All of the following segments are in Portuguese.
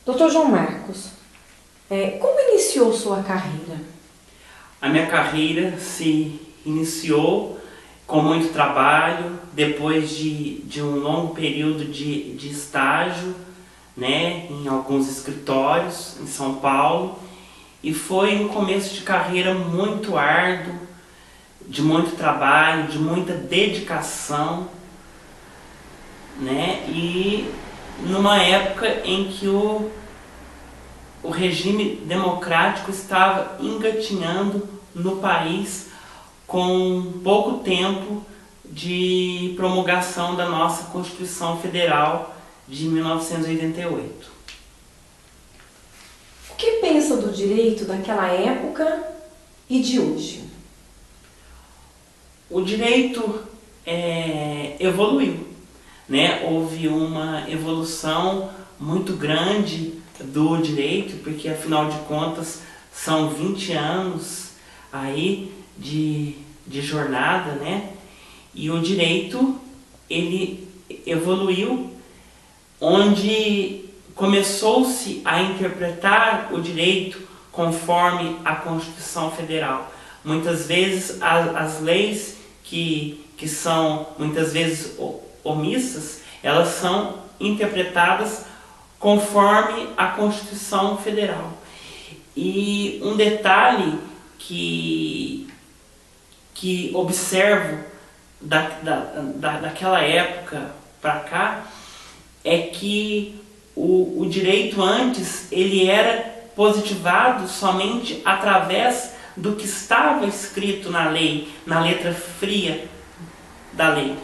Dr. João Marcos, como iniciou sua carreira? A minha carreira se iniciou com muito trabalho, depois de um longo período de estágio, né, em alguns escritórios em São Paulo, e foi um começo de carreira muito árduo, de muito trabalho, de muita dedicação, né, e numa época em que o regime democrático estava engatinhando no país, com pouco tempo de promulgação da nossa Constituição Federal de 1988. O que pensa do direito daquela época e de hoje? O direito evoluiu, né? Houve uma evolução muito grande do direito, porque afinal de contas são 20 anos aí de jornada, né? E o direito, ele evoluiu, onde começou-se a interpretar o direito conforme a Constituição Federal. Muitas vezes as leis que são muitas vezes omissas, elas são interpretadas conforme a Constituição Federal. E um detalhe que observo daquela época para cá é que o direito antes ele era positivado somente através do que estava escrito na lei, na letra fria da lei.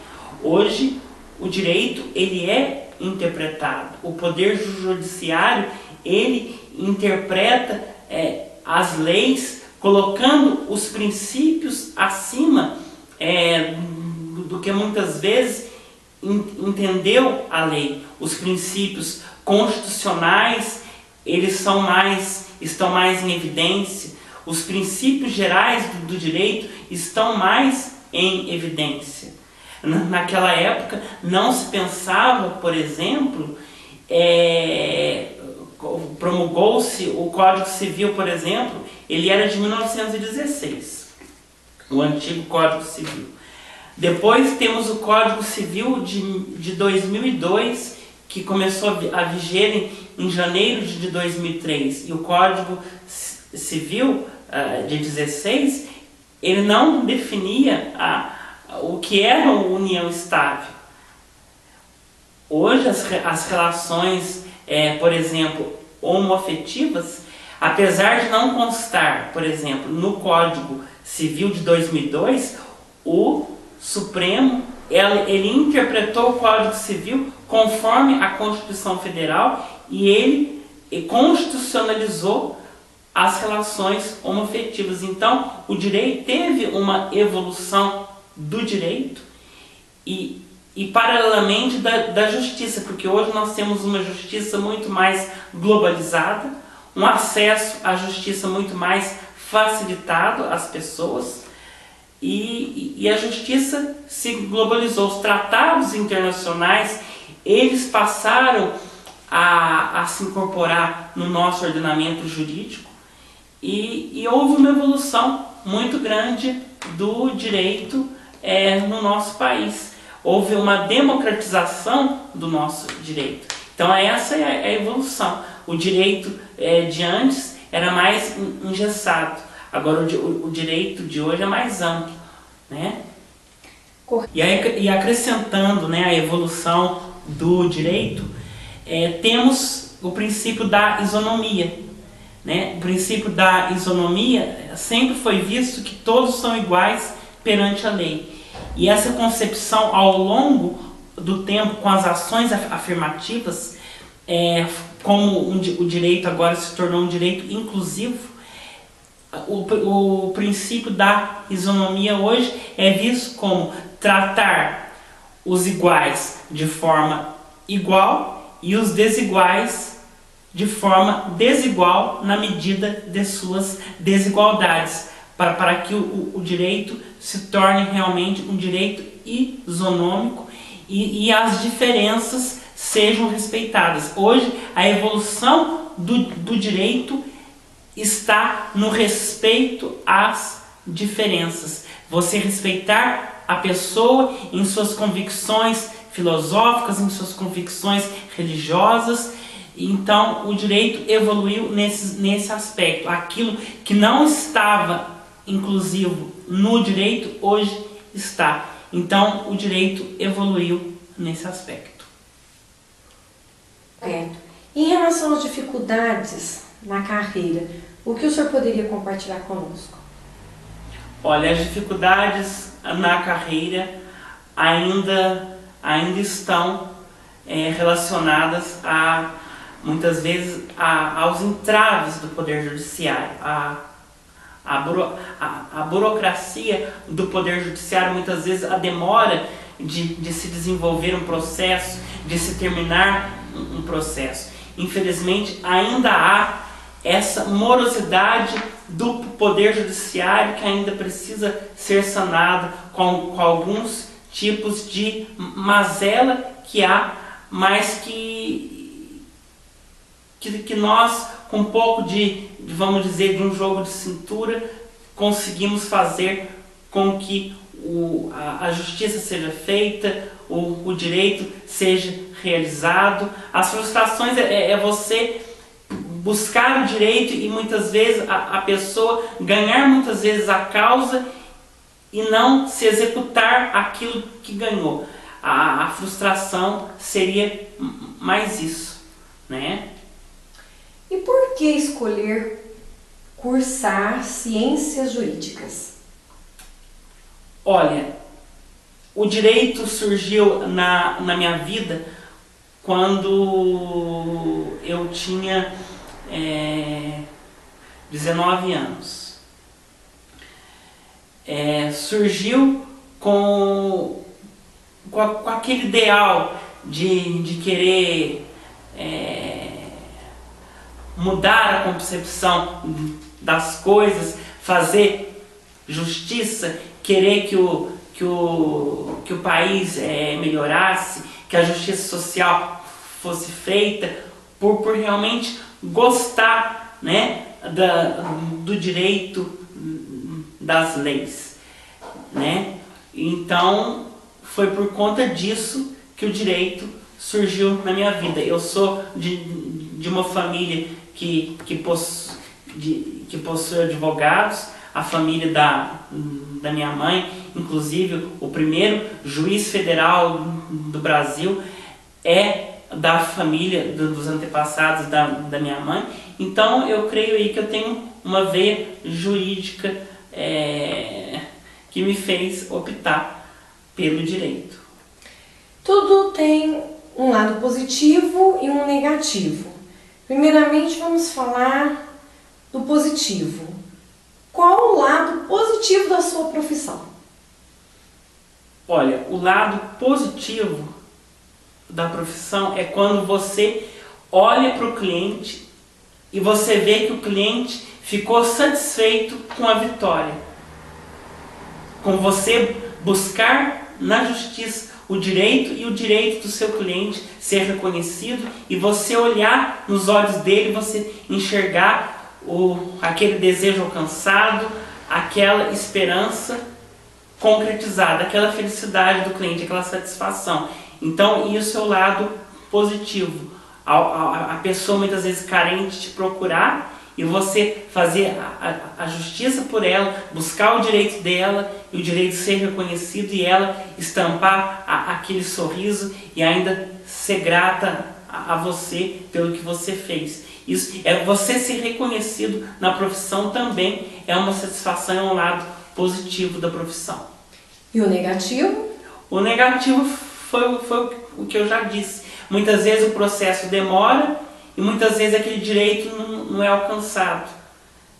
Hoje o direito ele é interpretado. O poder judiciário ele interpreta as leis, colocando os princípios acima do que muitas vezes entendeu a lei. Os princípios constitucionais eles estão mais em evidência. Os princípios gerais do direito estão mais em evidência. Naquela época não se pensava, por exemplo, promulgou-se o Código Civil, por exemplo, ele era de 1916, o antigo Código Civil. Depois temos o Código Civil de 2002, que começou a viger em janeiro de 2003, e o Código Civil de 16, ele não definia o que era uma união estável. Hoje as relações, por exemplo, homoafetivas, apesar de não constar, por exemplo, no Código Civil de 2002, o Supremo ele interpretou o Código Civil conforme a Constituição Federal e ele constitucionalizou as relações homoafetivas. Então, o direito teve uma evolução do direito e paralelamente da justiça, porque hoje nós temos uma justiça muito mais globalizada, um acesso à justiça muito mais facilitado às pessoas, e a justiça se globalizou. Os tratados internacionais eles passaram a se incorporar no nosso ordenamento jurídico, e houve uma evolução muito grande do direito no nosso país. Houve uma democratização do nosso direito. Então essa é a evolução. O direito de antes era mais engessado. Agora o direito de hoje é mais amplo, né? E acrescentando, né, a evolução do direito, temos o princípio da isonomia, né? O princípio da isonomia sempre foi visto que todos são iguais perante a lei. E essa concepção ao longo do tempo, com as ações afirmativas, como o direito agora se tornou um direito inclusivo, o princípio da isonomia hoje é visto como tratar os iguais de forma igual e os desiguais de forma desigual na medida de suas desigualdades, para que o direito se torne realmente um direito isonômico e as diferenças sejam respeitadas. Hoje, a evolução do direito está no respeito às diferenças. Você respeitar a pessoa em suas convicções filosóficas, em suas convicções religiosas. Então, o direito evoluiu nesse aspecto. Aquilo que não estava inclusivo no direito, hoje está. Então, o direito evoluiu nesse aspecto. Correto. Em relação às dificuldades na carreira, o que o senhor poderia compartilhar conosco? Olha, as dificuldades na carreira ainda estão relacionadas muitas vezes aos entraves do Poder Judiciário. A burocracia do Poder Judiciário, muitas vezes a demora de se desenvolver um processo, de se terminar um processo. Infelizmente, ainda há essa morosidade do Poder Judiciário que ainda precisa ser sanada com alguns tipos de mazela que há, mas que nós, com um pouco vamos dizer, de um jogo de cintura, conseguimos fazer com que a justiça seja feita, o direito seja realizado. As frustrações é você buscar o direito e muitas vezes a pessoa ganhar muitas vezes a causa e não se executar aquilo que ganhou. A frustração seria mais isso, né? E por que escolher cursar ciências jurídicas? Olha, o direito surgiu na minha vida quando eu tinha 19 anos. Surgiu com aquele ideal de querer mudar a concepção das coisas, fazer justiça, querer que o país melhorasse, que a justiça social fosse feita, por realmente gostar, né, do direito, das leis, né? Então foi por conta disso que o direito surgiu na minha vida. Eu sou de uma família que possui advogados, a família da minha mãe, inclusive o primeiro juiz federal do Brasil é da família dos antepassados da minha mãe. Então eu creio aí que eu tenho uma veia jurídica que me fez optar pelo direito. Tudo tem um lado positivo e um negativo. Primeiramente vamos falar do positivo. Qual o lado positivo da sua profissão? Olha, o lado positivo da profissão é quando você olha para o cliente e você vê que o cliente ficou satisfeito com a vitória. Com você buscar na justiça o direito e o direito do seu cliente ser reconhecido e você olhar nos olhos dele, você enxergar aquele desejo alcançado, aquela esperança concretizada, aquela felicidade do cliente, aquela satisfação. Então isso é o lado positivo. A pessoa muitas vezes carente te procurar e você fazer a justiça por ela, buscar o direito dela e o direito ser reconhecido e ela estampar aquele sorriso e ainda ser grata a você pelo que você fez. Isso é você ser reconhecido na profissão também é uma satisfação, é um lado positivo da profissão. E o negativo? O negativo foi o que eu já disse. Muitas vezes o processo demora e muitas vezes aquele direito não é alcançado,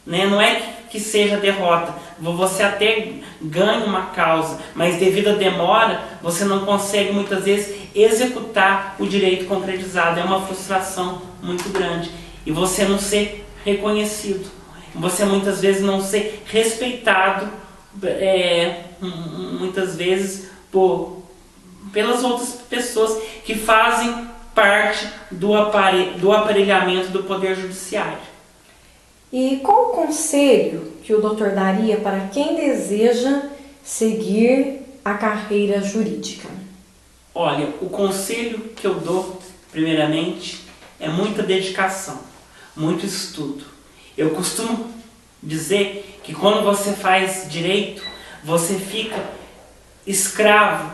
né? Não é que seja derrota, você até ganha uma causa, mas devido à demora você não consegue muitas vezes executar o direito concretizado. É uma frustração muito grande e você não ser reconhecido, você muitas vezes não ser respeitado, muitas vezes pelas outras pessoas que fazem parte do aparelhamento do Poder Judiciário. E qual o conselho que o doutor daria para quem deseja seguir a carreira jurídica? Olha, o conselho que eu dou, primeiramente, é muita dedicação, muito estudo. Eu costumo dizer que quando você faz direito, você fica escravo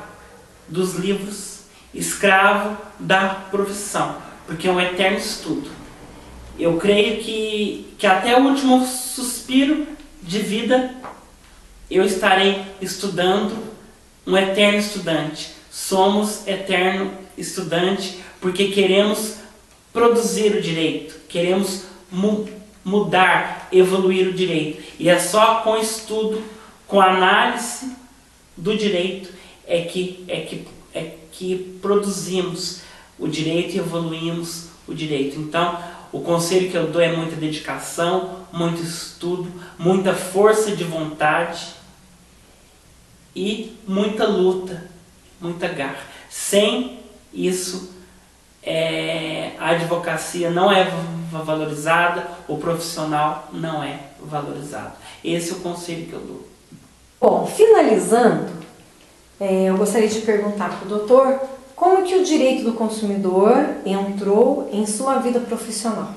dos livros, escravo da profissão, porque é um eterno estudo. Eu creio que até o último suspiro de vida eu estarei estudando, um eterno estudante. Somos eterno estudante porque queremos produzir o direito, queremos mudar, evoluir o direito. E é só com estudo, com análise do direito é que produzimos o direito e evoluímos o direito. Então, o conselho que eu dou é muita dedicação, muito estudo, muita força de vontade e muita luta, muita garra. Sem isso, a advocacia não é valorizada, o profissional não é valorizado. Esse é o conselho que eu dou. Bom, finalizando, eu gostaria de perguntar para o doutor como que o direito do consumidor entrou em sua vida profissional.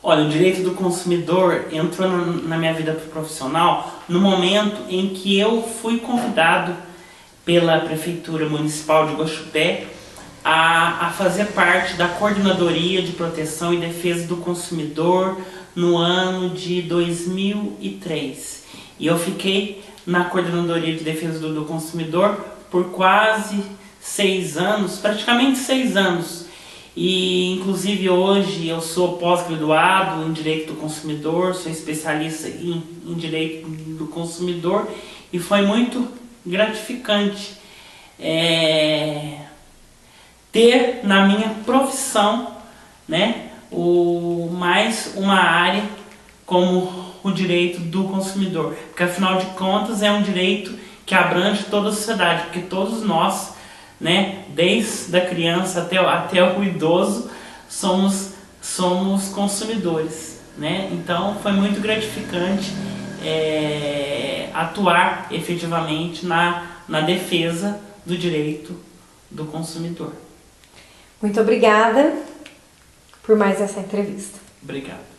Olha, o direito do consumidor entrou na minha vida profissional no momento em que eu fui convidado pela Prefeitura Municipal de Guaxupé a fazer parte da Coordenadoria de Proteção e Defesa do Consumidor no ano de 2003. E eu fiquei na Coordenadoria de Defesa do Consumidor por quase 6 anos, praticamente 6 anos. E inclusive hoje eu sou pós-graduado em Direito do Consumidor, sou especialista em Direito do Consumidor e foi muito gratificante ter na minha profissão, né, mais uma área como o direito do consumidor, porque afinal de contas é um direito que abrange toda a sociedade, porque todos nós, né, desde a criança até o idoso, somos consumidores, né? Então foi muito gratificante atuar efetivamente na defesa do direito do consumidor. Muito obrigada por mais essa entrevista. Obrigado.